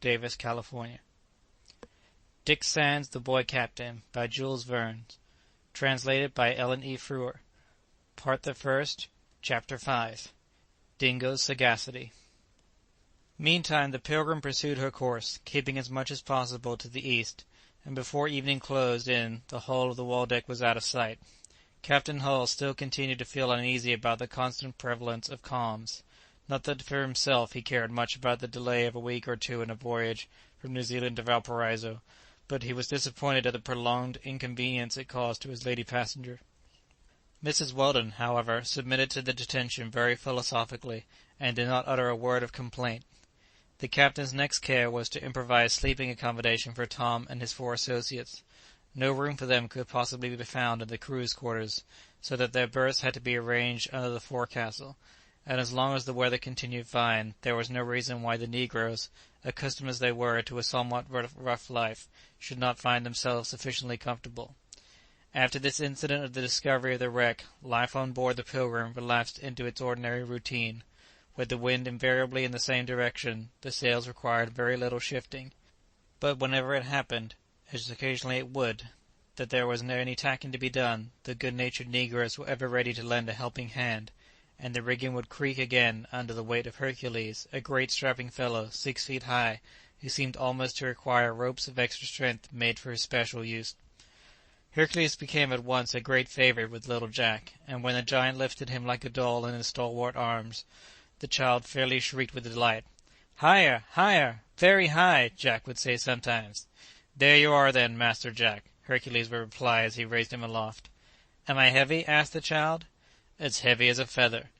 Davis, California. Dick Sands, the Boy Captain, by Jules Verne. Translated by Ellen E. Frewer. Part the First, Chapter 5. Dingo's Sagacity. Meantime the Pilgrim pursued her course, keeping as much as possible to the east, and before evening closed in the hull of the Waldeck was out of sight. Captain Hull still continued to feel uneasy about the constant prevalence of calms. Not that for himself he cared much about the delay of a week or two in a voyage from New Zealand to Valparaiso, but he was disappointed at the prolonged inconvenience it caused to his lady passenger. Mrs. Weldon, however, submitted to the detention very philosophically, and did not utter a word of complaint. The captain's next care was to improvise sleeping accommodation for Tom and his 4 associates. No room for them could possibly be found in the crew's quarters, so that their berths had to be arranged under the forecastle, and as long as the weather continued fine, there was no reason why the negroes, accustomed as they were to a somewhat rough life, should not find themselves sufficiently comfortable. After this incident of the discovery of the wreck, life on board the Pilgrim relapsed into its ordinary routine. With the wind invariably in the same direction, the sails required very little shifting, but whenever it happened, as occasionally it would, that there was any tacking to be done, the good-natured negroes were ever ready to lend a helping hand, and the rigging would creak again under the weight of Hercules, a great strapping fellow, 6 feet high, who seemed almost to require ropes of extra strength made for his special use. Hercules became at once a great favourite with little Jack, and when the giant lifted him like a doll in his stalwart arms, the child fairly shrieked with delight. "Higher, higher, very high," Jack would say sometimes. "There you are, then, Master Jack," Hercules would reply as he raised him aloft. "Am I heavy?" asked the child. "As heavy as a feather."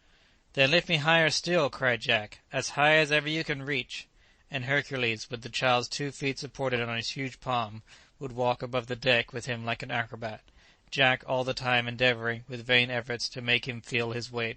"Then lift me higher still," cried Jack, "as high as ever you can reach." And Hercules, with the child's 2 feet supported on his huge palm, would walk above the deck with him like an acrobat, Jack all the time endeavouring, with vain efforts, to make him feel his weight.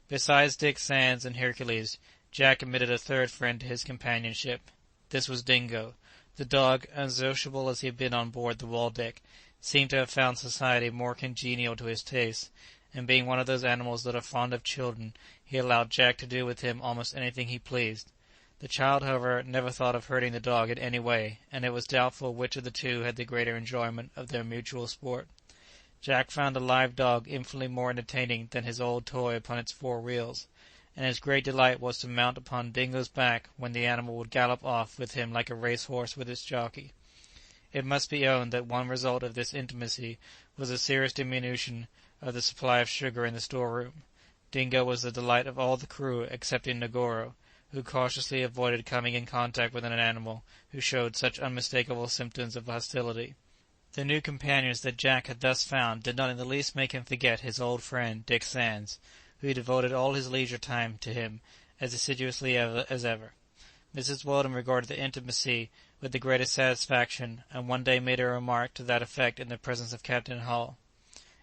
Besides Dick Sands and Hercules, Jack admitted a 3rd friend to his companionship. This was Dingo. The dog, unsociable as he had been on board the Waldeck, seemed to have found society more congenial to his tastes, and being one of those animals that are fond of children, he allowed Jack to do with him almost anything he pleased. The child, however, never thought of hurting the dog in any way, and it was doubtful which of the 2 had the greater enjoyment of their mutual sport. Jack found a live dog infinitely more entertaining than his old toy upon its 4 wheels, and his great delight was to mount upon Dingo's back when the animal would gallop off with him like a race-horse with its jockey. It must be owned that one result of this intimacy was a serious diminution of the supply of sugar in the store-room. Dingo was the delight of all the crew excepting Negoro, who cautiously avoided coming in contact with an animal who showed such unmistakable symptoms of hostility. The new companions that Jack had thus found did not in the least make him forget his old friend Dick Sands, who devoted all his leisure time to him as assiduously as ever. Mrs. Weldon regarded the intimacy with the greatest satisfaction, and one day made a remark to that effect in the presence of Captain Hull.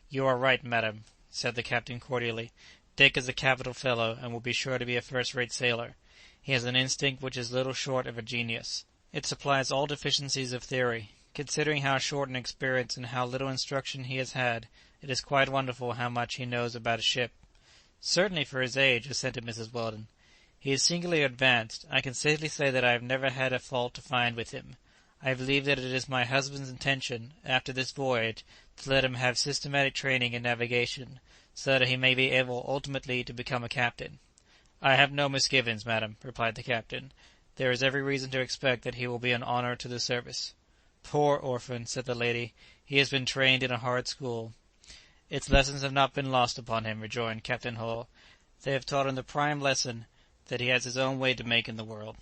"You are right, madam," said the captain cordially. "Dick is a capital fellow, and will be sure to be a first-rate sailor. He has an instinct which is little short of a genius. It supplies all deficiencies of theory. Considering how short an experience and how little instruction he has had, it is quite wonderful how much he knows about a ship." "Certainly for his age," assented Mrs. Weldon. "He is singularly advanced. I can safely say that I have never had a fault to find with him. I believe that it is my husband's intention, after this voyage, to let him have systematic training in navigation, so that he may be able ultimately to become a captain." "I have no misgivings, madam," replied the captain. "There is every reason to expect that he will be an honour to the service." "Poor orphan," said the lady. "He has been trained in a hard school." "Its lessons have not been lost upon him," rejoined Captain Hull. "They have taught him the prime lesson that he has his own way to make in the world."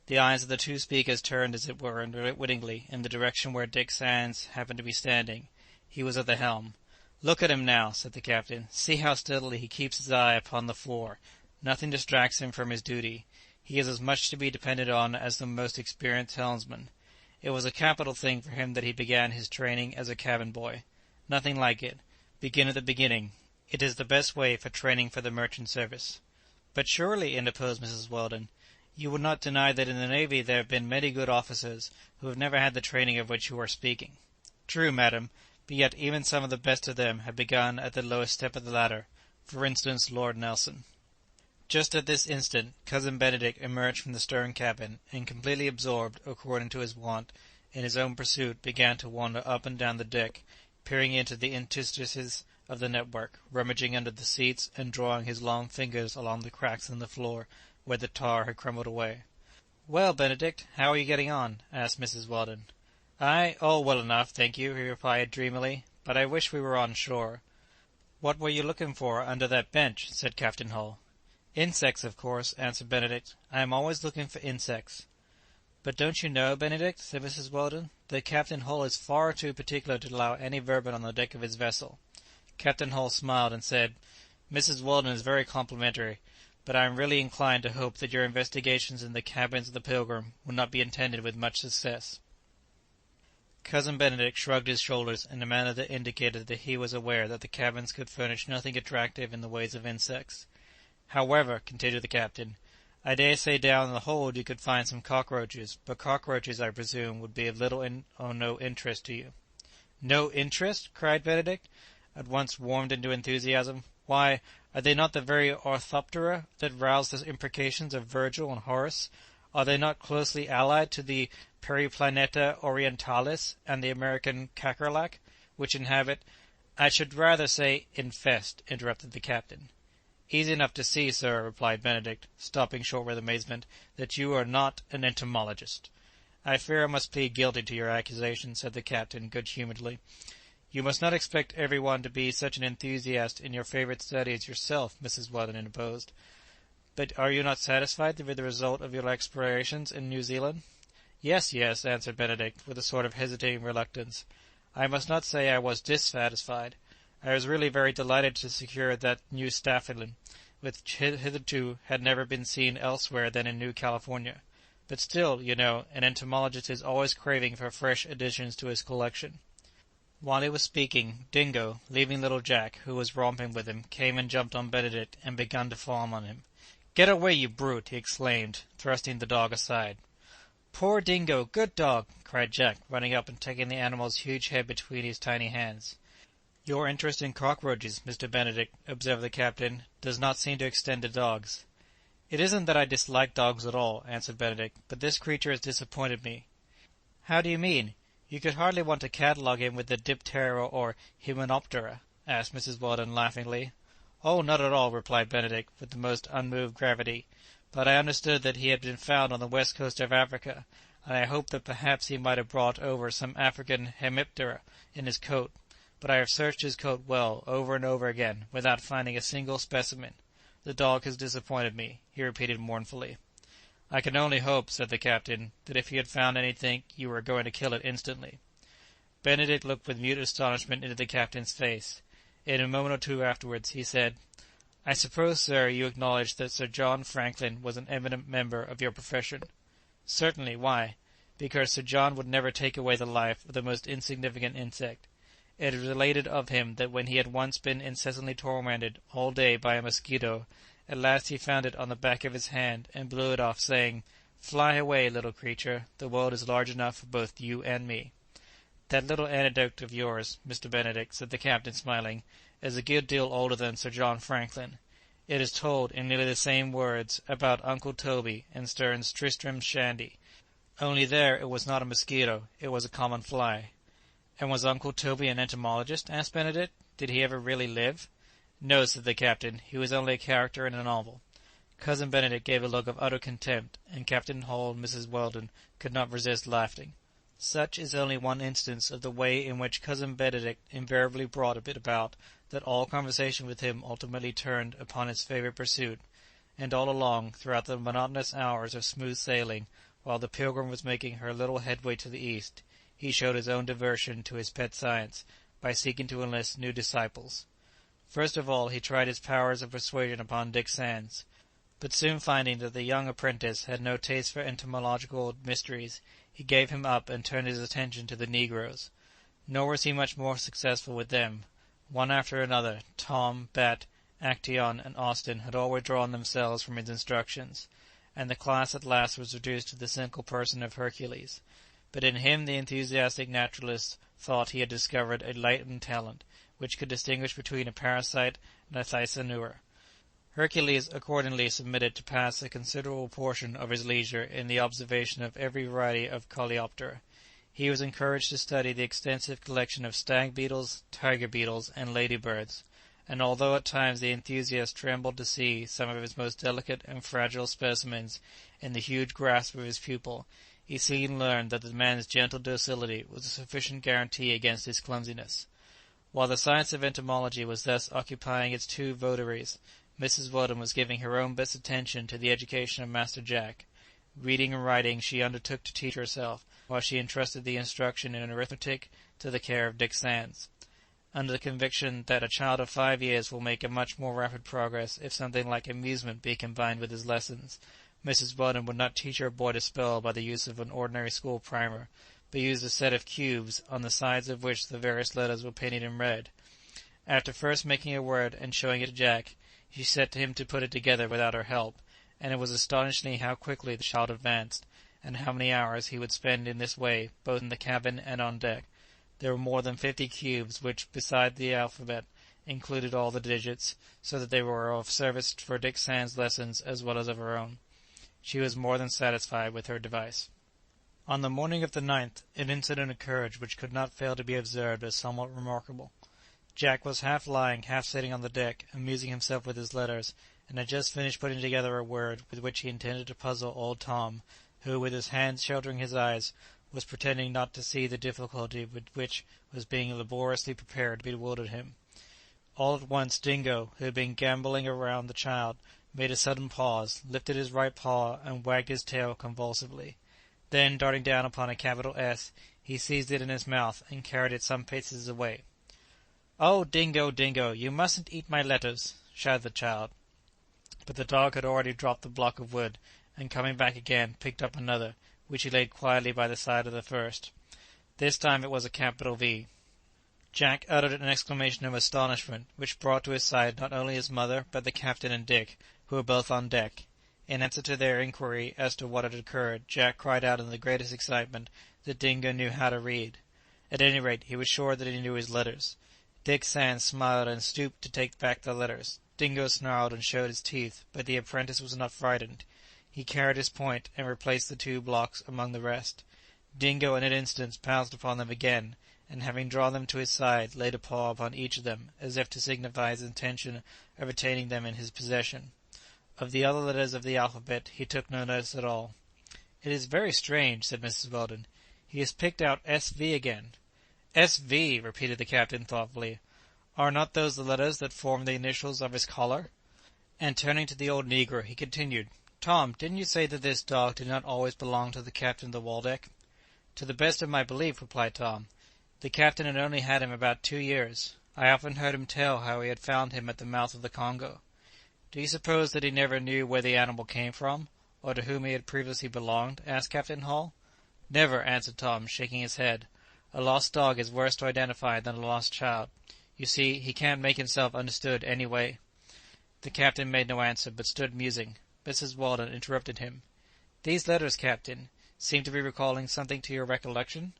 The eyes of the 2 speakers turned, as it were, unwittingly, in the direction where Dick Sands happened to be standing. He was at the helm. "Look at him now," said the captain. "See how steadily he keeps his eye upon the fore. Nothing distracts him from his duty. He is as much to be depended on as the most experienced helmsman. It was a capital thing for him that he began his training as a cabin-boy. Nothing like it. Begin at the beginning. It is the best way for training for the merchant service." "But surely," interposed Mrs. Weldon, "you would not deny that in the navy there have been many good officers who have never had the training of which you are speaking." "True, madam, but yet even some of the best of them have begun at the lowest step of the ladder. For instance, Lord Nelson." Just at this instant Cousin Benedict emerged from the stern cabin, and completely absorbed, according to his wont, in his own pursuit, began to wander up and down the deck, peering into the interstices of the network, rummaging under the seats, and drawing his long fingers along the cracks in the floor where the tar had crumbled away. "Well, Benedict, how are you getting on?" asked Mrs. Weldon. "Oh, well enough, thank you," he replied dreamily, "but I wish we were on shore." "What were you looking for under that bench?" said Captain Hull. "Insects, of course," answered Benedict. "I am always looking for insects." "But don't you know, Benedict," said Mrs. Weldon, "that Captain Hull is far too particular to allow any vermin on the deck of his vessel?" Captain Hull smiled and said, "Mrs. Weldon is very complimentary, but I am really inclined to hope that your investigations in the cabins of the Pilgrim will not be attended with much success." Cousin Benedict shrugged his shoulders in a manner that indicated that he was aware that the cabins could furnish nothing attractive in the ways of insects. "However," continued the captain, "I dare say down in the hold you could find some cockroaches, but cockroaches, I presume, would be of little or no interest to you." "No interest!" cried Benedict, at once warmed into enthusiasm. "Why, are they not the very orthoptera that roused the imprecations of Virgil and Horace? Are they not closely allied to the Periplaneta orientalis and the American cacarlac, which inhabit—" "I should rather say infest," interrupted the captain. "Easy enough to see, sir," replied Benedict, stopping short with amazement, "that you are not an entomologist." "I fear I must plead guilty to your accusation," said the captain, good-humouredly. "You must not expect every one to be such an enthusiast in your favourite study as yourself," Mrs. Weldon interposed. "But are you not satisfied with the result of your explorations in New Zealand?" "Yes, yes," answered Benedict, with a sort of hesitating reluctance. "I must not say I was dissatisfied. I was really very delighted to secure that new staphylin, which hitherto had never been seen elsewhere than in New California. But still, you know, an entomologist is always craving for fresh additions to his collection." While he was speaking, Dingo, leaving little Jack, who was romping with him, came and jumped on Benedict and began to fawn on him. "Get away, you brute!" he exclaimed, thrusting the dog aside. "Poor Dingo! Good dog!" cried Jack, running up and taking the animal's huge head between his tiny hands. "Your interest in cockroaches, Mr. Benedict," observed the captain, "does not seem to extend to dogs." "It isn't that I dislike dogs at all," answered Benedict, "but this creature has disappointed me." "How do you mean? You could hardly want to catalogue him with the diptera or hymenoptera?" asked Mrs. Weldon laughingly. "Oh, not at all," replied Benedict, with the most unmoved gravity. "But I understood that he had been found on the west coast of Africa, and I hoped that perhaps he might have brought over some African hemiptera in his coat. But I have searched his coat well, over and over again, without finding a single specimen. The dog has disappointed me," he repeated mournfully. "I can only hope," said the captain, "that if you had found anything you were going to kill it instantly." Benedict looked with mute astonishment into the captain's face. In a moment or two afterwards he said, "I suppose, sir, you acknowledge that Sir John Franklin was an eminent member of your profession?" "Certainly. Why?" "Because Sir John would never take away the life of the most insignificant insect. It is related of him that when he had once been incessantly tormented all day by a mosquito, at last he found it on the back of his hand and blew it off, saying, 'Fly away, little creature, the world is large enough for both you and me.'" "That little anecdote of yours, Mr. Benedict," said the captain, smiling, "is a good deal older than Sir John Franklin. It is told, in nearly the same words, about Uncle Toby in Sterne's Tristram Shandy, only there it was not a mosquito, it was a common fly." "And was Uncle Toby an entomologist?" asked Benedict. "Did he ever really live?" "No," said the captain, "he was only a character in a novel." Cousin Benedict gave a look of utter contempt, and Captain Hull and Mrs. Weldon could not resist laughing. Such is only one instance of the way in which Cousin Benedict invariably brought it about that all conversation with him ultimately turned upon his favourite pursuit, and all along, throughout the monotonous hours of smooth sailing, while the Pilgrim was making her little headway to the east, he showed his own devotion to his pet science by seeking to enlist new disciples. First of all he tried his powers of persuasion upon Dick Sands, but soon finding that the young apprentice had no taste for entomological mysteries, he gave him up and turned his attention to the negroes. Nor was he much more successful with them. One after another, Tom, Bat, Actaeon, and Austin had all withdrawn themselves from his instructions, and the class at last was reduced to the single person of Hercules. But in him the enthusiastic naturalist thought he had discovered a latent talent, which could distinguish between a parasite and a Thysanura. Hercules accordingly submitted to pass a considerable portion of his leisure in the observation of every variety of coleoptera. He was encouraged to study the extensive collection of stag beetles, tiger beetles, and lady birds, and although at times the enthusiast trembled to see some of his most delicate and fragile specimens in the huge grasp of his pupil, he soon learned that the man's gentle docility was a sufficient guarantee against his clumsiness. While the science of entomology was thus occupying its two votaries, Mrs. Weldon was giving her own best attention to the education of Master Jack. Reading and writing she undertook to teach herself, while she entrusted the instruction in arithmetic to the care of Dick Sands. Under the conviction that a child of 5 years will make a much more rapid progress if something like amusement be combined with his lessons, Mrs. Weldon would not teach her boy to spell by the use of an ordinary school primer, but used a set of cubes, on the sides of which the various letters were painted in red. After first making a word and showing it to Jack, she set him to put it together without her help, and it was astonishing how quickly the child advanced, and how many hours he would spend in this way, both in the cabin and on deck. There were more than 50 cubes, which, beside the alphabet, included all the digits, so that they were of service for Dick Sands' lessons as well as of her own. She was more than satisfied with her device. On the morning of the 9th, an incident occurred which could not fail to be observed as somewhat remarkable. Jack was half lying, half sitting on the deck, amusing himself with his letters, and had just finished putting together a word with which he intended to puzzle old Tom, who, with his hands sheltering his eyes, was pretending not to see the difficulty with which was being laboriously prepared to bewilder him. All at once Dingo, who had been gambolling around the child, made a sudden pause, lifted his right paw, and wagged his tail convulsively. Then, darting down upon a capital S, he seized it in his mouth, and carried it some paces away. "Oh, Dingo, Dingo, you mustn't eat my letters!" shouted the child. But the dog had already dropped the block of wood, and coming back again, picked up another, which he laid quietly by the side of the first. This time it was a capital V. Jack uttered an exclamation of astonishment, which brought to his side not only his mother, but the captain and Dick, who were both on deck. In answer to their inquiry as to what had occurred, Jack cried out in the greatest excitement that Dingo knew how to read. At any rate, he was sure that he knew his letters. Dick Sands smiled and stooped to take back the letters. Dingo snarled and showed his teeth, but the apprentice was not frightened. He carried his point, and replaced the 2 blocks among the rest. Dingo in an instant pounced upon them again, and having drawn them to his side, laid a paw upon each of them, as if to signify his intention of retaining them in his possession. Of the other letters of the alphabet he took no notice at all. "It is very strange," said Mrs. Weldon. "He has picked out S.V. again." "S.V.!" repeated the captain thoughtfully. "Are not those the letters that form the initials of his collar?" And turning to the old negro, he continued, "Tom, didn't you say that this dog did not always belong to the captain of the Waldeck?" "To the best of my belief," replied Tom. "The captain had only had him about 2 years. I often heard him tell how he had found him at the mouth of the Congo." "Do you suppose that he never knew where the animal came from, or to whom he had previously belonged?" asked Captain Hall. "Never," answered Tom, shaking his head. "A lost dog is worse to identify than a lost child. You see, he can't make himself understood any way." The captain made no answer, but stood musing. Mrs. Weldon interrupted him. "These letters, captain, seem to be recalling something to your recollection?"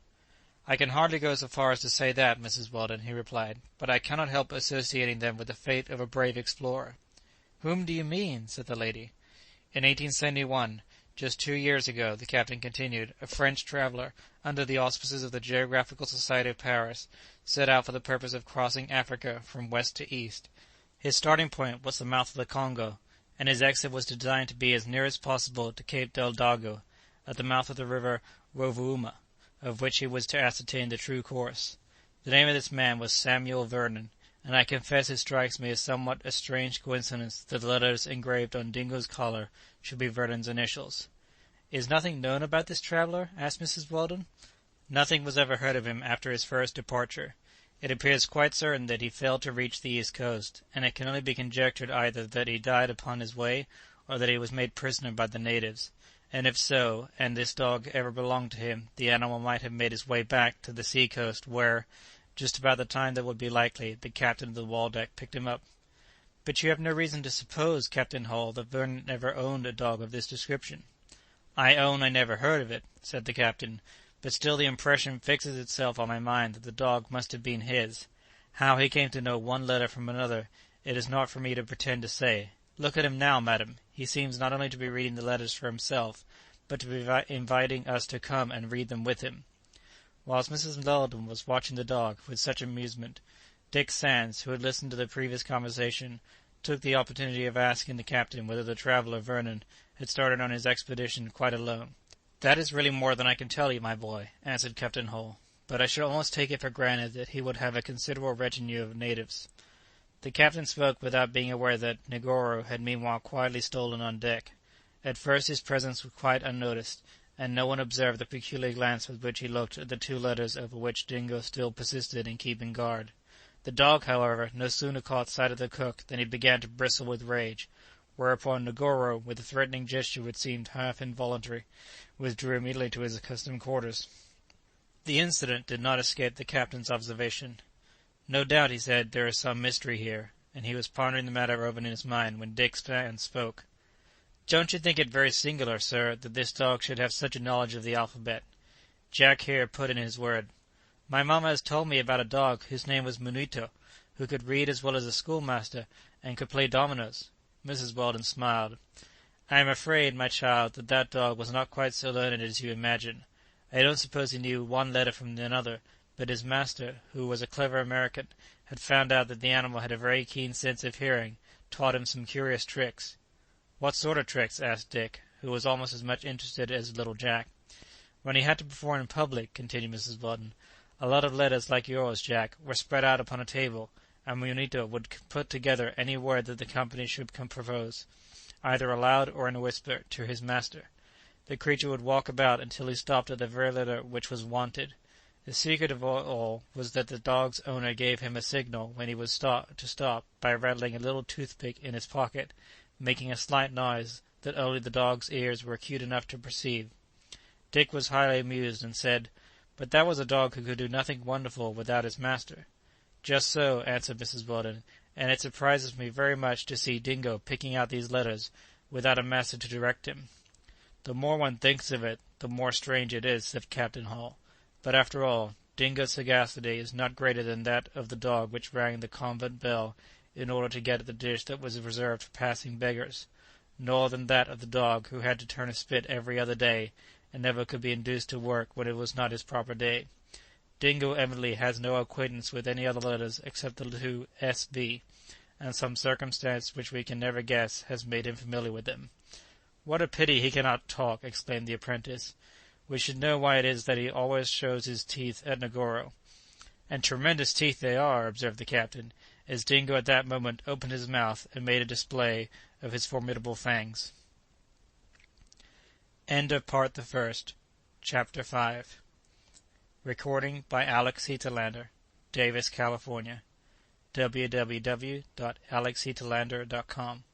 "I can hardly go so far as to say that, Mrs. Weldon," he replied, "but I cannot help associating them with the fate of a brave explorer." "Whom do you mean?" said the lady. "In 1871, just 2 years ago," the captain continued, "a French traveller, under the auspices of the Geographical Society of Paris, set out for the purpose of crossing Africa from west to east. His starting point was the mouth of the Congo, and his exit was designed to be as near as possible to Cape Delgado, at the mouth of the river Rovuma, of which he was to ascertain the true course. The name of this man was Samuel Vernon, and I confess it strikes me as somewhat a strange coincidence that the letters engraved on Dingo's collar should be Vernon's initials." "Is nothing known about this traveller?" asked Mrs. Weldon. "Nothing was ever heard of him after his first departure. It appears quite certain that he failed to reach the east coast, and it can only be conjectured either that he died upon his way, or that he was made prisoner by the natives. And if so, and this dog ever belonged to him, the animal might have made his way back to the sea coast, where, just about the time that would be likely, the captain of the Waldeck picked him up." "But you have no reason to suppose, Captain Hall, that Vernon ever owned a dog of this description." "I own I never heard of it," said the captain, "but still the impression fixes itself on my mind that the dog must have been his. How he came to know one letter from another, it is not for me to pretend to say. Look at him now, madam. He seems not only to be reading the letters for himself, but to be inviting us to come and read them with him." Whilst Mrs. Weldon was watching the dog with such amusement, Dick Sands, who had listened to the previous conversation, took the opportunity of asking the captain whether the traveller Vernon had started on his expedition quite alone. "That is really more than I can tell you, my boy," answered Captain Hull, "but I should almost take it for granted that he would have a considerable retinue of natives." The captain spoke without being aware that Negoro had meanwhile quietly stolen on deck. At first his presence was quite unnoticed, and no one observed the peculiar glance with which he looked at the 2 letters over which Dingo still persisted in keeping guard. The dog, however, no sooner caught sight of the cook than he began to bristle with rage, whereupon Negoro, with a threatening gesture which seemed half involuntary, withdrew immediately to his accustomed quarters. The incident did not escape the captain's observation. "No doubt," he said, "there is some mystery here," and he was pondering the matter over in his mind when Dick Sands spoke. "Don't you think it very singular, sir, that this dog should have such a knowledge of the alphabet?" Jack here put in his word. "My mamma has told me about a dog whose name was Munito, who could read as well as a schoolmaster, and could play dominoes." Mrs. Weldon smiled. "I am afraid, my child, that that dog was not quite so learned as you imagine. I don't suppose he knew one letter from another, but his master, who was a clever American, had found out that the animal had a very keen sense of hearing, taught him some curious tricks." "What sort of tricks?" asked Dick, who was almost as much interested as little Jack. "When he had to perform in public," continued Mrs. Weldon, "a lot of letters like yours, Jack, were spread out upon a table, and Munito would put together any word that the company should propose, either aloud or in a whisper, to his master. The creature would walk about until he stopped at the very letter which was wanted. The secret of all was that the dog's owner gave him a signal when he was to stop by rattling a little toothpick in his pocket, making a slight noise that only the dog's ears were acute enough to perceive." Dick was highly amused, and said, "But that was a dog who could do nothing wonderful without his master." "Just so," answered Mrs. Weldon, "and it surprises me very much to see Dingo picking out these letters without a master to direct him." "The more one thinks of it, the more strange it is," said Captain Hall. "But, after all, Dingo's sagacity is not greater than that of the dog which rang the convent bell in order to get at the dish that was reserved for passing beggars, nor than that of the dog who had to turn a spit every other day, and never could be induced to work when it was not his proper day. Dingo evidently has no acquaintance with any other letters except the 2 S.B., and some circumstance which we can never guess has made him familiar with them." "What a pity he cannot talk!" exclaimed the apprentice. "We should know why it is that he always shows his teeth at Negoro." "And tremendous teeth they are," observed the captain, as Dingo at that moment opened his mouth and made a display of his formidable fangs. End of Part the First. Chapter 5. Recording by Alex Heatelander, Davis, California. www.alexheatelander.com